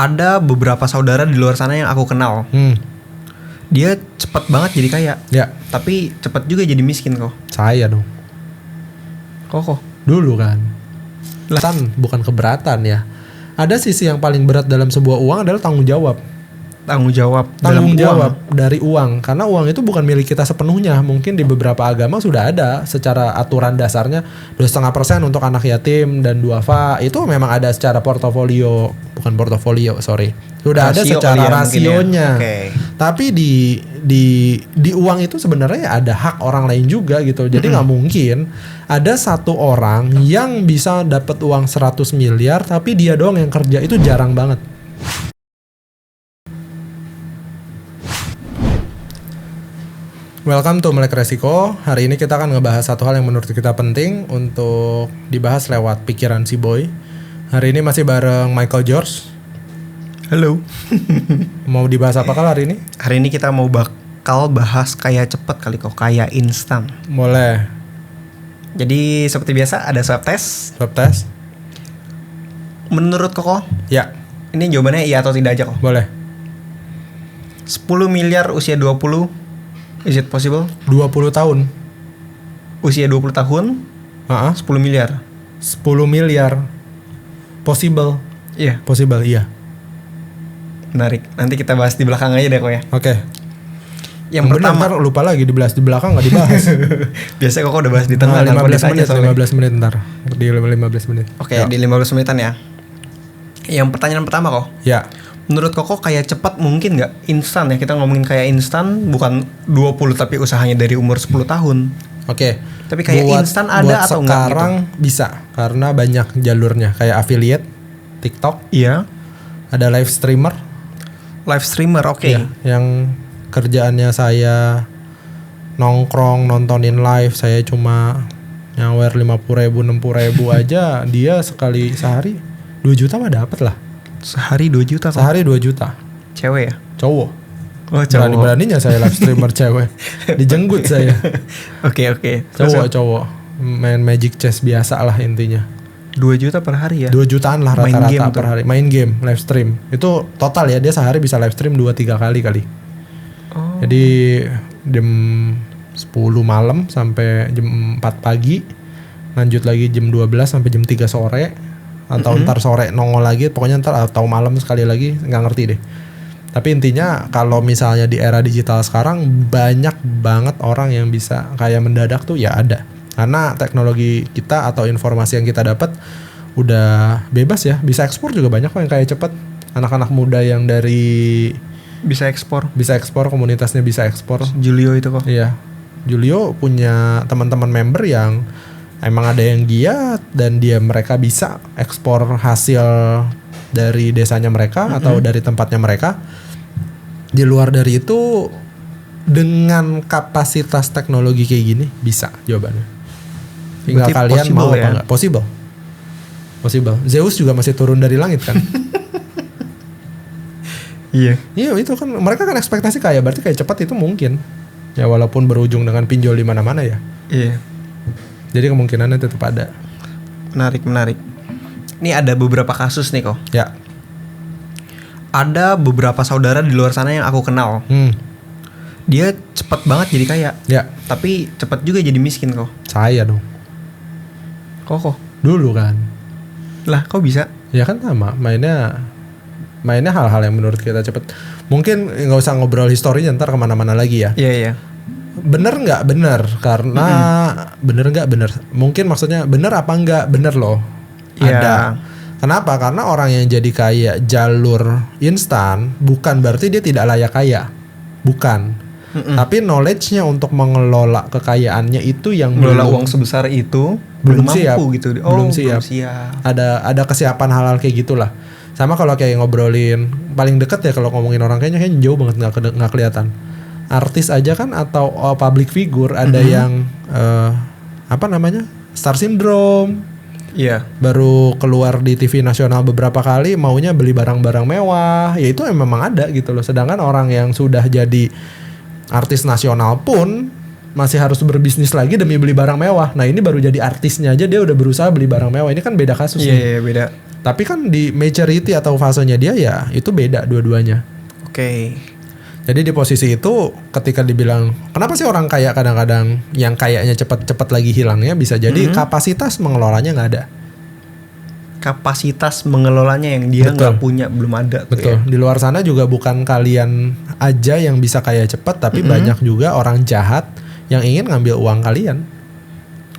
Ada beberapa saudara di luar sana yang aku kenal. Dia cepet banget jadi kaya. Ya. Tapi cepet juga jadi miskin kok. Saya dong. Kok? Dulu kan. Bukan keberatan ya. Ada sisi yang paling berat dalam sebuah uang adalah tanggung jawab. Tanggung jawab Dari uang. Karena uang itu bukan milik kita sepenuhnya. Mungkin di beberapa agama sudah ada secara aturan dasarnya 2,5% untuk anak yatim dan duafa. Itu memang ada secara portofolio. Bukan portofolio, sorry. Sudah ada secara rasionya. Okay. Tapi di uang itu sebenarnya ada hak orang lain juga gitu. Jadi nggak mungkin ada satu orang yang bisa dapat uang 100 miliar tapi dia doang yang kerja. Itu jarang banget. Welcome to Melek Resiko. Hari ini kita akan ngebahas satu hal yang menurut kita penting untuk dibahas lewat pikiran si Boy. Hari ini masih bareng Michael George. Halo. Mau dibahas apa kali hari ini? Hari ini kita mau bakal bahas kaya cepet kali kok, kaya instan. Boleh. Jadi seperti biasa ada swab test. Swab test? Menurut Koko? Ya. Ini jawabannya iya atau tidak aja kok? Boleh. 10 miliar usia 20. Is it possible? 20 tahun. Usia 20 tahun. 10 miliar. 10 miliar. Possible. Iya. Possible, iya. Menarik. Nanti kita bahas di belakang aja deh kok ya. Oke. Yang pertama, lupa lagi dibahas di belakang nggak dibahas. Biasanya kok udah bahas di tengah. 15 menit ntar. Di 15 menit. Oke, di 15 menitan ya. Yang pertanyaan pertama kok. Ya. Menurut Koko kayak cepat mungkin nggak? Instan ya, kita ngomongin kayak instan bukan 20 tapi usahanya dari umur 10 tahun. Oke. Tapi kayak instan ada atau enggak gitu? Sekarang bisa karena banyak jalurnya kayak affiliate, TikTok. Iya. Ada live streamer. Live streamer, oke. Iya, yang kerjaannya saya nongkrong nontonin live, saya cuma nyawer 50.000 60.000 aja, dia sehari 2 juta mah dapat lah. Sehari 2 juta kok? Sehari 2 juta. Cewek ya? Cowok. Oh, cowok. Berani-beraninya saya live streamer cewek. Dijenggut saya. Oke. Cowok. Main Magic Chess biasa lah intinya. 2 juta per hari ya? 2 jutaan lah rata-rata per hari. Main game, live stream. Itu total ya, dia sehari bisa live stream 2-3 kali. Oh. Jadi jam 10 malam sampai jam 4 pagi. Lanjut lagi jam 12 sampai jam 3 sore. Atau ntar sore nongol lagi, pokoknya ntar atau malam sekali lagi, nggak ngerti deh. Tapi intinya kalau misalnya di era digital sekarang banyak banget orang yang bisa kayak mendadak tuh ya ada. Karena teknologi kita atau informasi yang kita dapat udah bebas ya, bisa ekspor juga banyak kok yang kayak cepet. Anak-anak muda yang dari bisa ekspor, komunitasnya bisa ekspor. Julio itu kok. Iya, Julio punya teman-teman member yang emang ada yang giat dan mereka bisa ekspor hasil dari desanya mereka atau dari tempatnya mereka. Di luar dari itu dengan kapasitas teknologi kayak gini bisa jawabannya. Tinggal berarti kalian mau ya? Apa enggak? Possible. Zeus juga masih turun dari langit kan? Iya itu kan mereka kan ekspektasi kayak berarti kayak cepat itu mungkin. Ya walaupun berujung dengan pinjol di mana-mana ya. Iya. Jadi kemungkinannya tetap ada. Menarik. Ini ada beberapa kasus nih kok. Ya. Ada beberapa saudara di luar sana yang aku kenal. Dia cepet banget jadi kaya. Ya. Tapi cepet juga jadi miskin kok. Saya dong. Kok? Dulu kan. Lah kok bisa? Ya kan sama. Mainnya hal-hal yang menurut kita cepet. Mungkin nggak usah ngobrol historinya ntar kemana-mana lagi ya. Iya. Bener nggak bener karena bener nggak bener mungkin maksudnya bener apa nggak bener loh ada. Kenapa? Karena orang yang jadi kaya jalur instan bukan berarti dia tidak layak kaya, bukan. Tapi knowledge-nya untuk mengelola kekayaannya itu yang mengelola uang sebesar itu belum siap mampu gitu. Belum siap. Ada kesiapan hal-hal kayak gitulah. Sama kalau kayak ngobrolin paling deket ya kalau ngomongin orang kayaknya jauh banget nggak kelihatan. Artis aja kan atau public figure ada yang star syndrome. Iya. Baru keluar di TV nasional beberapa kali maunya beli barang-barang mewah. Ya itu memang ada gitu loh. Sedangkan orang yang sudah jadi artis nasional pun masih harus berbisnis lagi demi beli barang mewah. Nah ini baru jadi artisnya aja dia udah berusaha beli barang mewah. Ini kan beda kasus. Iya beda. Tapi kan di maturity atau fasenya dia ya itu beda dua-duanya. Oke. Jadi di posisi itu ketika dibilang kenapa sih orang kaya kadang-kadang yang kayaknya cepat-cepat lagi hilangnya, bisa jadi kapasitas mengelolanya nggak ada. Kapasitas mengelolanya yang dia nggak punya, belum ada. Betul. Ya. Di luar sana juga bukan kalian aja yang bisa kaya cepat, tapi banyak juga orang jahat yang ingin ngambil uang kalian.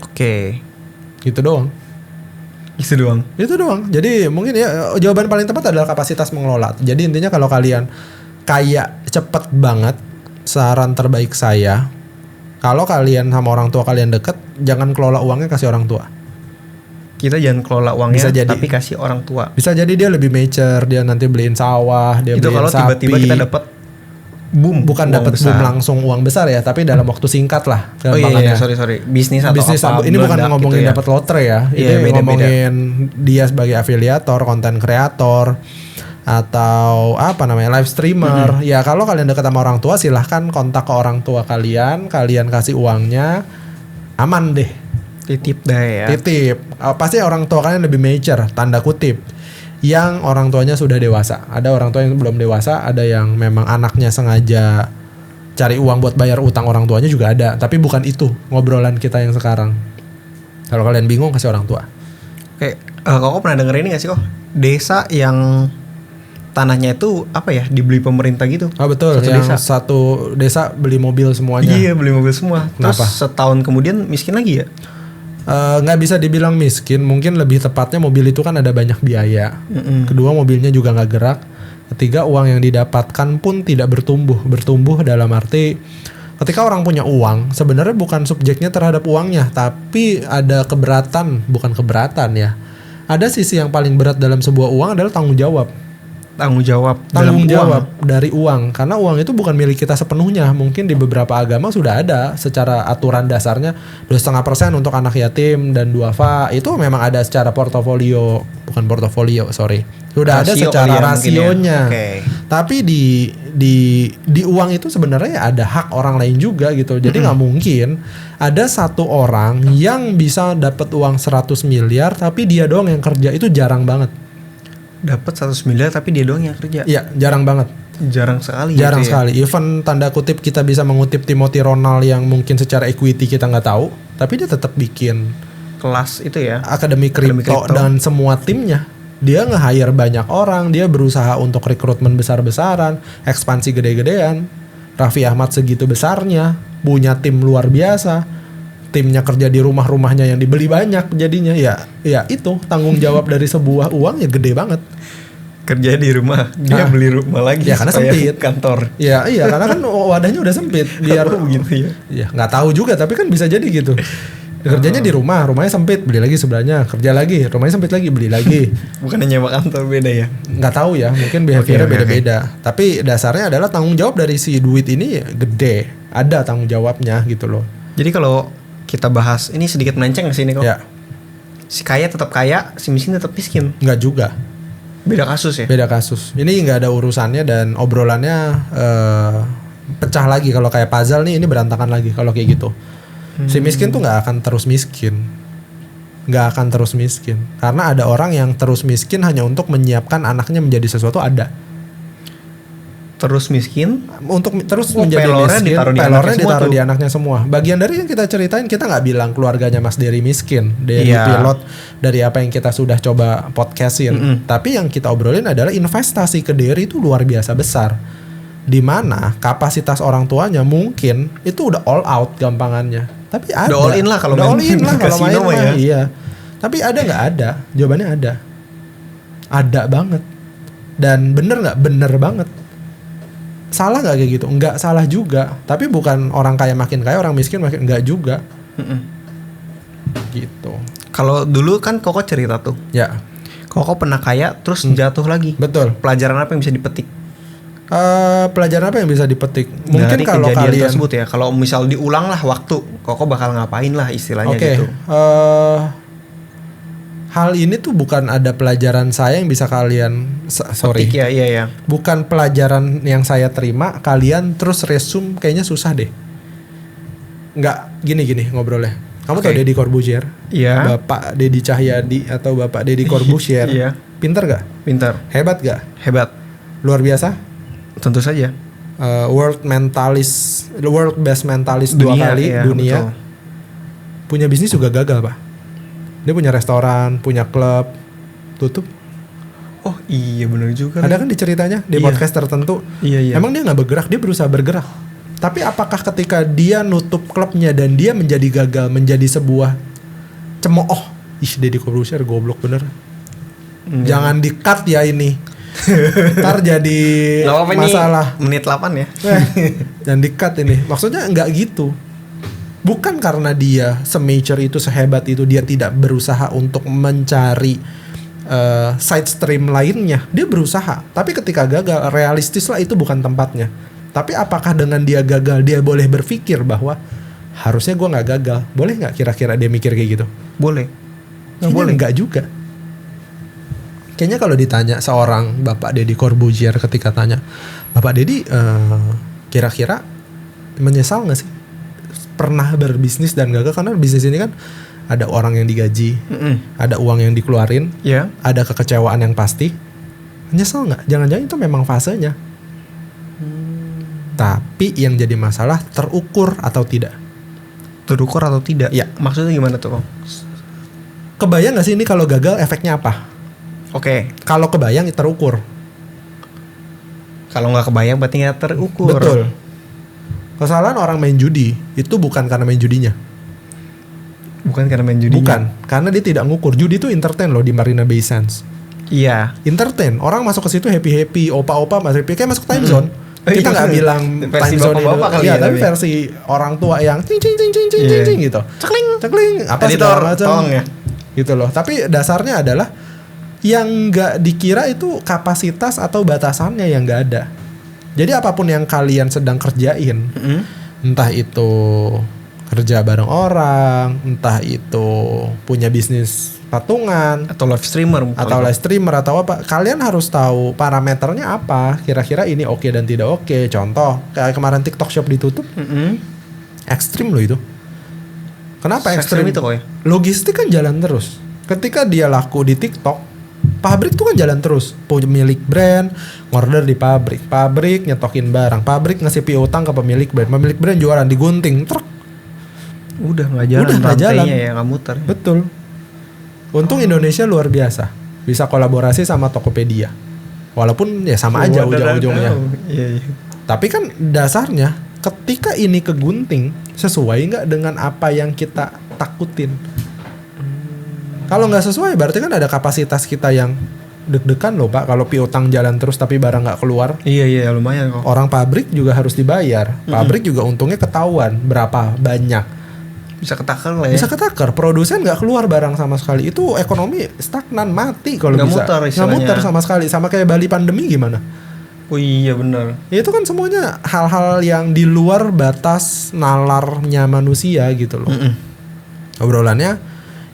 Oke. Gitu doang. Itu doang. Itu doang. Jadi mungkin ya jawaban paling tepat adalah kapasitas mengelola. Jadi intinya kalau kalian kaya cepet banget, saran terbaik saya, kalau kalian sama orang tua kalian deket, jangan kelola uangnya, kasih orang tua. Kita jangan kelola uangnya, Bisa jadi. tapi kasih orang tua. Bisa jadi dia lebih mature, dia nanti beliin sawah, dia Itu beliin kalau sapi. tiba-tiba kita dapat boom, Bukan uang dapat besar. boom langsung uang besar ya, tapi dalam waktu singkat lah. Oh iya, gampangannya. sorry. Bisnis atau apa? Ini bukan meledak ngomongin gitu ya. dapat lotre ya. Iya, Ini beda-beda. ngomongin dia sebagai afiliator, konten kreator, atau apa namanya, live streamer. Ya kalau kalian dekat sama orang tua, silahkan kontak ke orang tua kalian kasih uangnya, aman deh. Titip dah ya. Titip. Pasti orang tua kalian lebih mature, tanda kutip. Yang orang tuanya sudah dewasa. Ada orang tua yang belum dewasa, ada yang memang anaknya sengaja cari uang buat bayar utang orang tuanya juga ada. Tapi bukan itu ngobrolan kita yang sekarang. Kalau kalian bingung, kasih orang tua. Oke, kok pernah denger ini gak sih kok? Desa yang tanahnya itu apa ya, dibeli pemerintah gitu. Oh betul, satu desa beli mobil semuanya. Iya, beli mobil semua. Terus Kenapa? setahun kemudian miskin lagi ya? Nggak bisa dibilang miskin, mungkin lebih tepatnya mobil itu kan ada banyak biaya. Kedua, mobilnya juga nggak gerak. Ketiga, uang yang didapatkan pun tidak bertumbuh dalam arti ketika orang punya uang, sebenarnya bukan subjeknya terhadap uangnya, tapi ada bukan keberatan ya. Ada sisi yang paling berat dalam sebuah uang adalah tanggung jawab dalam dari uang, karena uang itu bukan milik kita sepenuhnya. Mungkin di beberapa agama sudah ada secara aturan dasarnya 2,5% untuk anak yatim dan duafa, itu memang ada secara sudah ada secara rasionya. Ya. Okay. Tapi di uang itu sebenarnya ada hak orang lain juga gitu. Jadi nggak mungkin ada satu orang yang bisa dapat uang 100 miliar tapi dia doang yang kerja, itu jarang banget. Dapat 100 miliar tapi dia doang yang kerja. Iya, jarang banget. Jarang sekali. Jarang gitu sekali. Even tanda kutip kita bisa mengutip Timothy Ronald yang mungkin secara equity kita nggak tahu, tapi dia tetap bikin kelas itu ya. Akademi Kripto dan semua timnya. Dia nge-hire banyak orang, dia berusaha untuk rekrutmen besar-besaran, ekspansi gede-gedean. Raffi Ahmad segitu besarnya, punya tim luar biasa. Timnya kerja di rumah-rumahnya yang dibeli banyak, jadinya ya itu tanggung jawab dari sebuah uang ya gede banget. Kerja di rumah, dia beli rumah lagi ya karena sempit kantor. Iya karena kan wadahnya udah sempit, biar gitu ya. Ya nggak tahu juga, tapi kan bisa jadi gitu. Kerjanya di rumahnya sempit, beli lagi sebelahnya, kerja lagi, rumahnya sempit lagi, beli lagi. Bukannya nyewa kantor beda ya? Nggak tahu ya, mungkin behaviornya beda-beda. Tapi dasarnya adalah tanggung jawab dari si duit ini ya gede, ada tanggung jawabnya gitu loh. Jadi kalau kita bahas ini sedikit melenceng ke sini kok. Ya. Si kaya tetap kaya, si miskin tetap miskin. Nggak juga. Beda kasus ya? Beda kasus. Ini nggak ada urusannya dan obrolannya pecah lagi. Kalau kayak puzzle nih, ini berantakan lagi kalau kayak gitu. Si miskin tuh nggak akan terus miskin. Nggak akan terus miskin. Karena ada orang yang terus miskin hanya untuk menyiapkan anaknya menjadi sesuatu, ada. Terus miskin untuk terus menjadi miskin, pelornya ditaruh di anaknya semua. Bagian dari yang kita ceritain, kita nggak bilang keluarganya Mas Dery miskin, dari pilot, dari apa yang kita sudah coba podcastin. Tapi yang kita obrolin adalah investasi ke Dery itu luar biasa besar, di mana kapasitas orang tuanya mungkin itu udah all out gampangannya. Tapi ada. Udah all in lah kalau main kasino ya. Iya. Tapi ada nggak ada? Jawabannya ada. Ada banget. Dan bener nggak? Bener banget. Salah nggak kayak gitu? Nggak salah juga. Tapi bukan orang kaya makin kaya, orang miskin makin nggak juga. Gitu. Kalau dulu kan Koko cerita tuh. Ya. Koko pernah kaya terus jatuh lagi. Betul. Pelajaran apa yang bisa dipetik? Pelajaran apa yang bisa dipetik? Mungkin dari kalau kejadian kalian tersebut ya. Kalau misal diulang lah waktu, Koko bakal ngapain lah istilahnya gitu. Hal ini tuh bukan ada pelajaran saya yang bisa kalian petik ya, iya. Bukan pelajaran yang saya terima, kalian terus resume kayaknya susah deh. Nggak gini ngobrolnya. Kamu tahu Deddy Corbuzier? Iya. Bapak Deddy Cahyadi atau Bapak Deddy Corbuzier. Iya. Pinter gak? Pintar, Hebat gak? hebat, Luar biasa? tentu saja. World best mentalist 2 kali iya, dunia. betul. Punya bisnis juga gagal, Pak. Dia punya restoran, punya klub, tutup. Oh iya benar juga. Ada kan di ceritanya di Iya. podcast tertentu. Iya iya. Emang dia nggak bergerak, dia berusaha bergerak. Tapi apakah ketika dia nutup klubnya dan dia menjadi gagal, menjadi sebuah cemooh? Ih, Deddy Corbuzier goblok bener. Jangan di-cut ya ini. Ntar jadi Nggak apa-apa masalah. nih, menit 8 ya. Jangan di-cut ini. Maksudnya nggak gitu. Bukan karena dia se-major itu, sehebat itu, dia tidak berusaha untuk mencari side stream lainnya. Dia berusaha. Tapi ketika gagal, realistis lah itu bukan tempatnya. Tapi apakah dengan dia gagal, dia boleh berpikir bahwa harusnya gue nggak gagal? Boleh nggak kira-kira dia mikir kayak gitu? Boleh. Kayaknya boleh. nggak juga. Kayaknya kalau ditanya seorang Bapak Deddy Corbuzier ketika tanya, Bapak Deddy kira-kira menyesal nggak sih pernah berbisnis dan gagal? Karena bisnis ini kan ada orang yang digaji, ada uang yang dikeluarin, Ya. ada kekecewaan yang pasti. Nyesel nggak? Jangan-jangan itu memang fasenya. Tapi yang jadi masalah terukur atau tidak. Terukur atau tidak? Ya. Maksudnya gimana tuh, Kong? Kebayang nggak sih ini kalau gagal efeknya apa? Oke. Kalau kebayang terukur. Kalau nggak kebayang berarti nggak terukur. Betul. Kesalahan orang main judi itu bukan karena main judinya. Bukan karena main judi. Bukan, karena dia tidak ngukur. Judi itu entertain loh di Marina Bay Sands. Iya. Entertain, orang masuk ke situ happy-happy, opa-opa masih happy, kayak masuk time zone. Kita nggak bilang versi time zone itu. bapak-bapak kali Iya, ya, tapi tapi. versi orang tua yang cing cing cing cing cing Iya. cing gitu. Cekling, cekling, apa Editor, segala macam. tolong ya. Gitu loh. Tapi dasarnya adalah yang nggak dikira itu kapasitas atau batasannya yang nggak ada. Jadi apapun yang kalian sedang kerjain, entah itu kerja bareng orang, entah itu punya bisnis patungan, Atau live streamer. atau live streamer atau apa, kalian harus tahu parameternya apa. Kira-kira ini oke dan tidak oke. Contoh, kayak kemarin TikTok Shop ditutup, ekstrim loh itu. Kenapa ekstrim? Itu kok ya. Logistik kan jalan terus. Ketika dia laku di TikTok, pabrik tuh kan jalan terus. Pemilik brand order di pabrik, pabrik nyetokin barang, pabrik ngasih PO utang ke pemilik brand jualan digunting, truk. Udah nggak jalan. Udah nggak jalan. Rantainya ya nggak muter. Betul. Untung Indonesia luar biasa, bisa kolaborasi sama Tokopedia. Walaupun ya sama aja ujung-ujungnya. Iya. Tapi kan dasarnya ketika ini kegunting, sesuai nggak dengan apa yang kita takutin? Kalau nggak sesuai berarti kan ada kapasitas kita yang deg-degan loh Pak. Kalau piutang jalan terus tapi barang nggak keluar. Iya lumayan kok. Orang pabrik juga harus dibayar. Pabrik juga untungnya ketahuan berapa banyak. Bisa ketakar lah ya. Bisa ketakar, produsen nggak keluar barang sama sekali. Itu ekonomi stagnan, mati kalau Nggak bisa. muter Nggak istilahnya. muter sama sekali. Sama kayak Bali pandemi gimana? Oh iya benar. Ya itu kan semuanya hal-hal yang di luar batas nalarnya manusia gitu loh. Obrolannya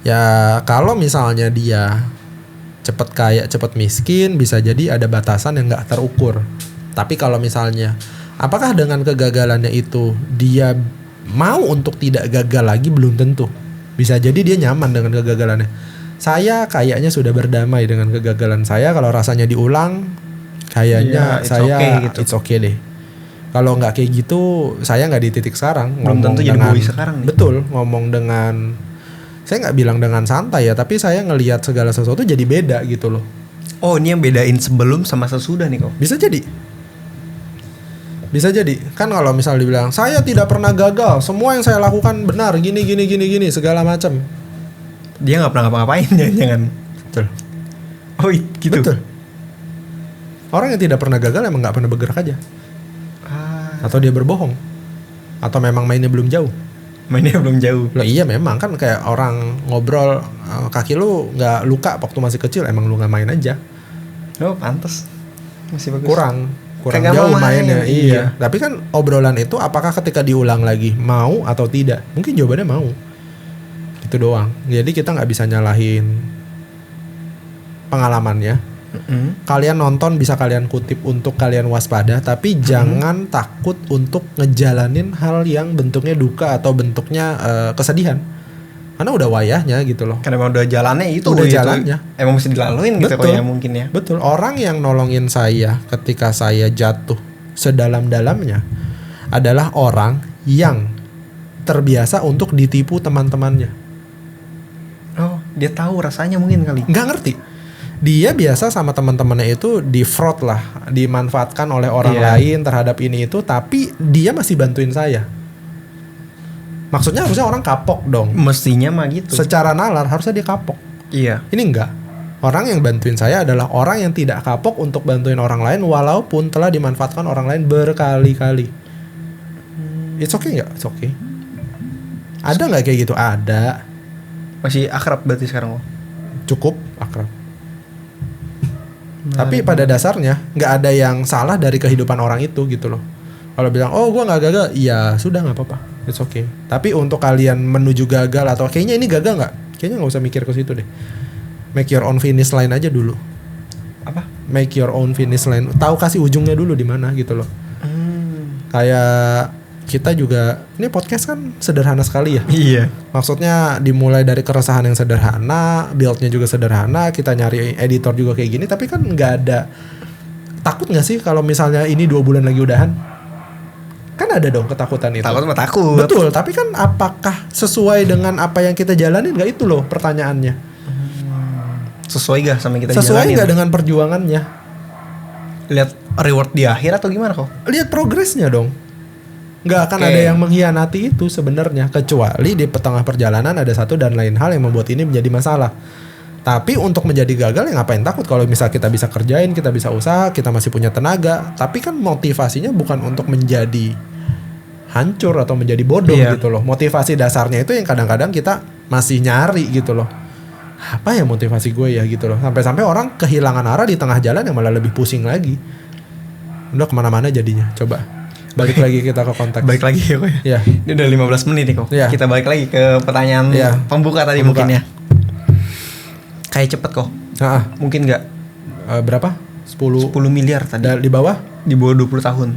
ya kalau misalnya dia cepet kaya cepet miskin, bisa jadi ada batasan yang nggak terukur. Tapi kalau misalnya apakah dengan kegagalannya itu dia mau untuk tidak gagal lagi, belum tentu. Bisa jadi dia nyaman dengan kegagalannya. Saya kayaknya sudah berdamai dengan kegagalan saya. Kalau rasanya diulang, kayaknya Iya, it's saya okay gitu. it's okay deh. Kalau nggak kayak gitu, saya nggak di titik sekarang. Belum tentu jadi boy sekarang nih. Betul, ngomong dengan, saya nggak bilang dengan santai ya, tapi saya ngelihat segala sesuatu jadi beda gitu loh. Oh ini yang bedain sebelum sama sesudah nih kok. Bisa jadi. Bisa jadi. Kan kalau misal dibilang saya tidak pernah gagal, semua yang saya lakukan benar, gini segala macam. Dia nggak pernah ngapa-ngapain jangan. Betul. Oh gitu. Betul. Orang yang tidak pernah gagal emang nggak pernah bergerak aja. Atau dia berbohong. Atau memang mainnya belum jauh. Mainnya belum jauh. Loh iya memang kan kayak orang ngobrol, kaki lu nggak luka waktu masih kecil, emang lu nggak main aja. Oh pantas. Masih bagus. Kurang Kagak jauh mau main, mainnya. iya. Tapi kan obrolan itu apakah ketika diulang lagi mau atau tidak? Mungkin jawabannya mau. Itu doang. Jadi kita nggak bisa nyalahin pengalamannya. Kalian nonton bisa kalian kutip untuk kalian waspada, tapi jangan takut untuk ngejalanin hal yang bentuknya duka atau bentuknya kesedihan. Karena udah wayahnya gitu loh. Karena emang udah jalannya itu. Udah gitu. jalannya. Emang mesti dilaluin gitu Betul. kok ya mungkin ya. Betul. Orang yang nolongin saya ketika saya jatuh sedalam-dalamnya adalah orang yang terbiasa untuk ditipu teman-temannya. Oh, dia tahu rasanya mungkin kali. Nggak ngerti. Dia biasa sama teman-temannya itu di fraud lah, dimanfaatkan oleh orang lain terhadap ini itu, tapi dia masih bantuin saya. Maksudnya harusnya orang kapok dong. Mestinya mah gitu. Secara nalar harusnya dia kapok. Iya. Ini enggak. Orang yang bantuin saya adalah orang yang tidak kapok untuk bantuin orang lain walaupun telah dimanfaatkan orang lain berkali-kali. It's okay nggak? It's okay. Ada nggak kayak gitu? Ada. Masih akrab berarti sekarang kok. Cukup akrab. Tapi pada dasarnya nggak ada yang salah dari kehidupan orang itu gitu loh. Kalau bilang, oh gue nggak gagal, ya sudah nggak apa-apa, it's okay. Tapi untuk kalian menuju gagal atau kayaknya ini gagal nggak, kayaknya nggak usah mikir ke situ deh. Make your own finish line aja dulu. Apa? Make your own finish line. Tahu kasih ujungnya dulu di mana gitu loh. Kayak kita juga, ini podcast kan sederhana sekali ya. Iya. Maksudnya dimulai dari keresahan yang sederhana, build-nya juga sederhana, kita nyari editor juga kayak gini, tapi kan nggak ada. Takut nggak sih kalau misalnya ini 2 bulan lagi udahan? Kan ada dong ketakutan itu. Takut mah takut. Betul, tapi kan apakah sesuai dengan apa yang kita jalanin? Nggak, itu loh pertanyaannya. Sesuai gak sama yang kita Sesuai jalanin? nggak dengan perjuangannya? Lihat reward di akhir atau gimana kok? Lihat progresnya dong. Nggak akan ada yang mengkhianati itu sebenarnya, kecuali di tengah perjalanan ada satu dan lain hal yang membuat ini menjadi masalah. Tapi untuk menjadi gagal ya ngapain takut kalau misal kita bisa kerjain, kita bisa usaha, kita masih punya tenaga. Tapi kan motivasinya bukan untuk menjadi hancur atau menjadi bodoh gitu loh. Motivasi dasarnya itu yang kadang-kadang kita masih nyari gitu loh. Apa ya motivasi gue ya gitu loh. Sampai-sampai orang kehilangan arah di tengah jalan yang malah lebih pusing lagi. Udah kemana-mana jadinya. Coba balik lagi kita ke konteks. Balik lagi ya kok ya. Ya. Ini udah 15 menit nih kok. Ya. Kita balik lagi ke pertanyaan pembuka tadi mungkin ya. Kayak cepet kok. Mungkin nggak? Berapa? 10 miliar tadi. Di bawah? Di bawah 20 tahun.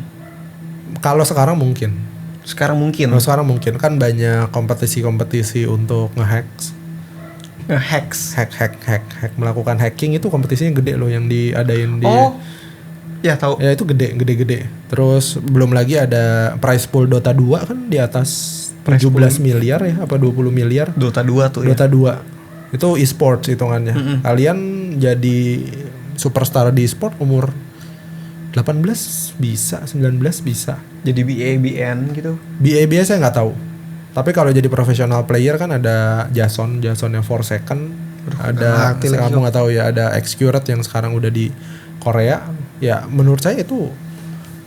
Kalau sekarang mungkin. Sekarang mungkin. Kalau sekarang mungkin kan banyak kompetisi-kompetisi untuk hack, melakukan hacking itu kompetisinya gede loh yang diadain di. Oh. Ya tahu. Ya itu gede. Terus belum lagi ada prize pool Dota 2 kan di atas 17 miliar ya, apa 20 miliar. Dota 2 tuh Dota ya. 2. Itu e-sports hitungannya. Kalian jadi superstar di e-sport umur 18 bisa, 19 bisa. Jadi BN gitu. BA saya nggak tahu. Tapi kalau jadi profesional player kan ada Jason yang 4 second. Ada kamu nggak tahu ya, ada Xcurate yang sekarang udah di Korea. Ya menurut saya itu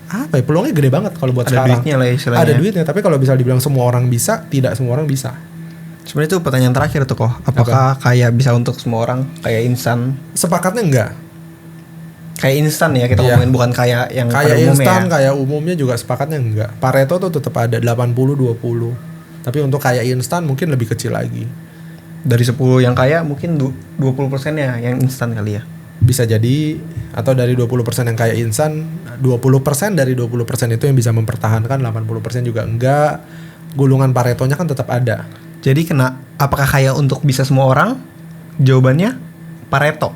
apa ya, peluangnya gede banget kalau buat ada sekarang. Duitnya lah istilahnya. Ada duitnya, tapi kalau bisa dibilang semua orang bisa, tidak semua orang bisa. Sebenarnya itu pertanyaan terakhir tuh kok. Apakah kayak bisa untuk semua orang, kayak instan? Sepakatnya enggak. Kayak instan ya kita ngomongin, bukan kayak yang kayak instan ya. Kayak umumnya juga sepakatnya enggak. Pareto tuh tetap ada 80-20. Tapi untuk kayak instan mungkin lebih kecil lagi. Dari 10 yang kaya mungkin 20% ya yang instan kali ya. Bisa jadi, atau dari 20% yang kayak instan, 20% dari 20% itu yang bisa mempertahankan, 80% juga enggak. Gulungan Paretonya kan tetap ada. Jadi apakah kaya untuk bisa semua orang? Jawabannya Pareto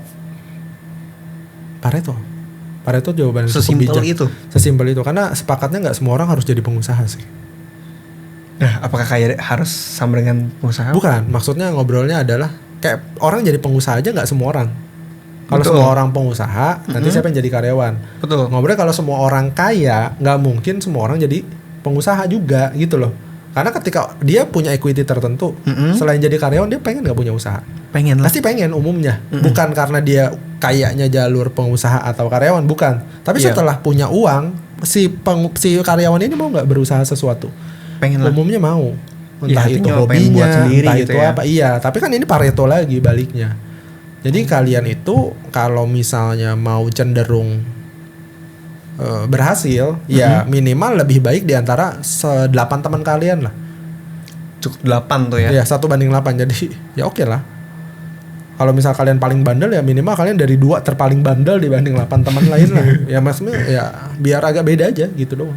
jawabannya sesimpel itu. Sesimpel itu, karena sepakatnya nggak semua orang harus jadi pengusaha sih. Nah, apakah kaya harus sama dengan pengusaha? Bukan, maksudnya ngobrolnya adalah kayak orang jadi pengusaha aja nggak semua orang. Kalau semua orang pengusaha, nanti siapa yang jadi karyawan? Betul. Ngobrolnya kalau semua orang kaya, nggak mungkin semua orang jadi pengusaha juga gitu loh. Karena ketika dia punya equity tertentu, selain jadi karyawan dia pengen nggak punya usaha? Pengen lah. Pasti pengen umumnya. Bukan karena dia kayaknya jalur pengusaha atau karyawan, bukan. Tapi setelah punya uang, si karyawan ini mau nggak berusaha sesuatu? Pengen lah. Umumnya mau. Entah ya, itu hobinya, buat sendiri, entah gitu itu ya. apa. Iya, tapi kan ini Pareto lagi baliknya. Jadi kalian itu kalau misalnya mau cenderung berhasil, ya minimal lebih baik di antara 8 teman kalian lah. Cukup 8 tuh ya. Iya, 1/8. Jadi ya oke lah. Kalau misal kalian paling bandel ya minimal kalian dari 2 terpaling bandel dibanding 8 teman lain lah. Ya maksudnya ya biar agak beda aja gitu doang.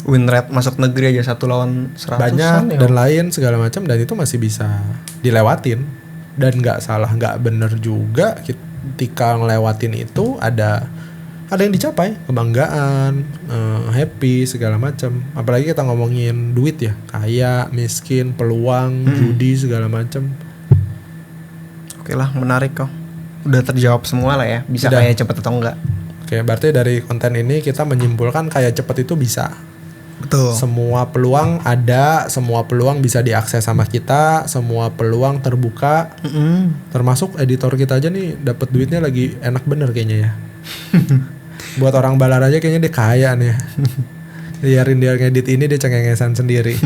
Win rate masuk negeri aja 1 lawan 100-an banyak ya. dan lain segala macam, dan itu masih bisa dilewatin dan nggak salah nggak bener juga ketika ngelewatin itu ada yang dicapai, kebanggaan, happy segala macam. Apalagi kita ngomongin duit ya, kaya miskin, peluang, judi segala macam. Oke lah, menarik kok. Udah terjawab semua lah ya, bisa Udah. kaya cepet atau enggak. Oke, berarti dari konten ini kita menyimpulkan kaya cepet itu bisa. Betul. Semua peluang ada, semua peluang bisa diakses sama kita, semua peluang terbuka. Termasuk editor kita aja nih dapat duitnya lagi enak bener kayaknya ya. Buat orang balar aja kayaknya dia kaya nih ya. Biarin dia ngedit ini, dia cengengesan sendiri.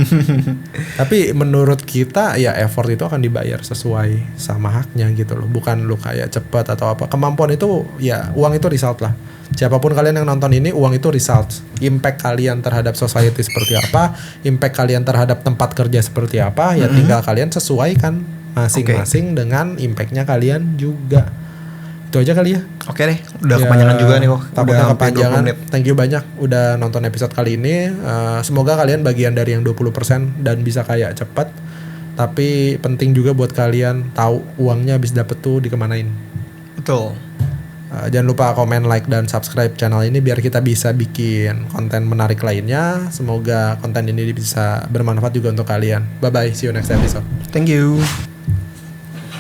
Tapi menurut kita ya effort itu akan dibayar sesuai sama haknya gitu loh. Bukan lu kayak cepet atau apa. Kemampuan itu ya, uang itu result lah. Siapapun kalian yang nonton ini, uang itu result. Impact kalian terhadap society seperti apa, impact kalian terhadap tempat kerja seperti apa, ya tinggal kalian sesuaikan masing-masing dengan impactnya kalian juga. Itu aja kali ya. Oke deh, udah kepanjangan juga nih kok. Takutnya Udah hampir 20 kepanjangan. menit. Thank you banyak udah nonton episode kali ini. Semoga kalian bagian dari yang 20% dan bisa kaya cepat. Tapi penting juga buat kalian tahu uangnya habis dapet tuh dikemanain. Betul. Jangan lupa komen, like, dan subscribe channel ini biar kita bisa bikin konten menarik lainnya. Semoga konten ini bisa bermanfaat juga untuk kalian. Bye bye, see you next episode. Thank you.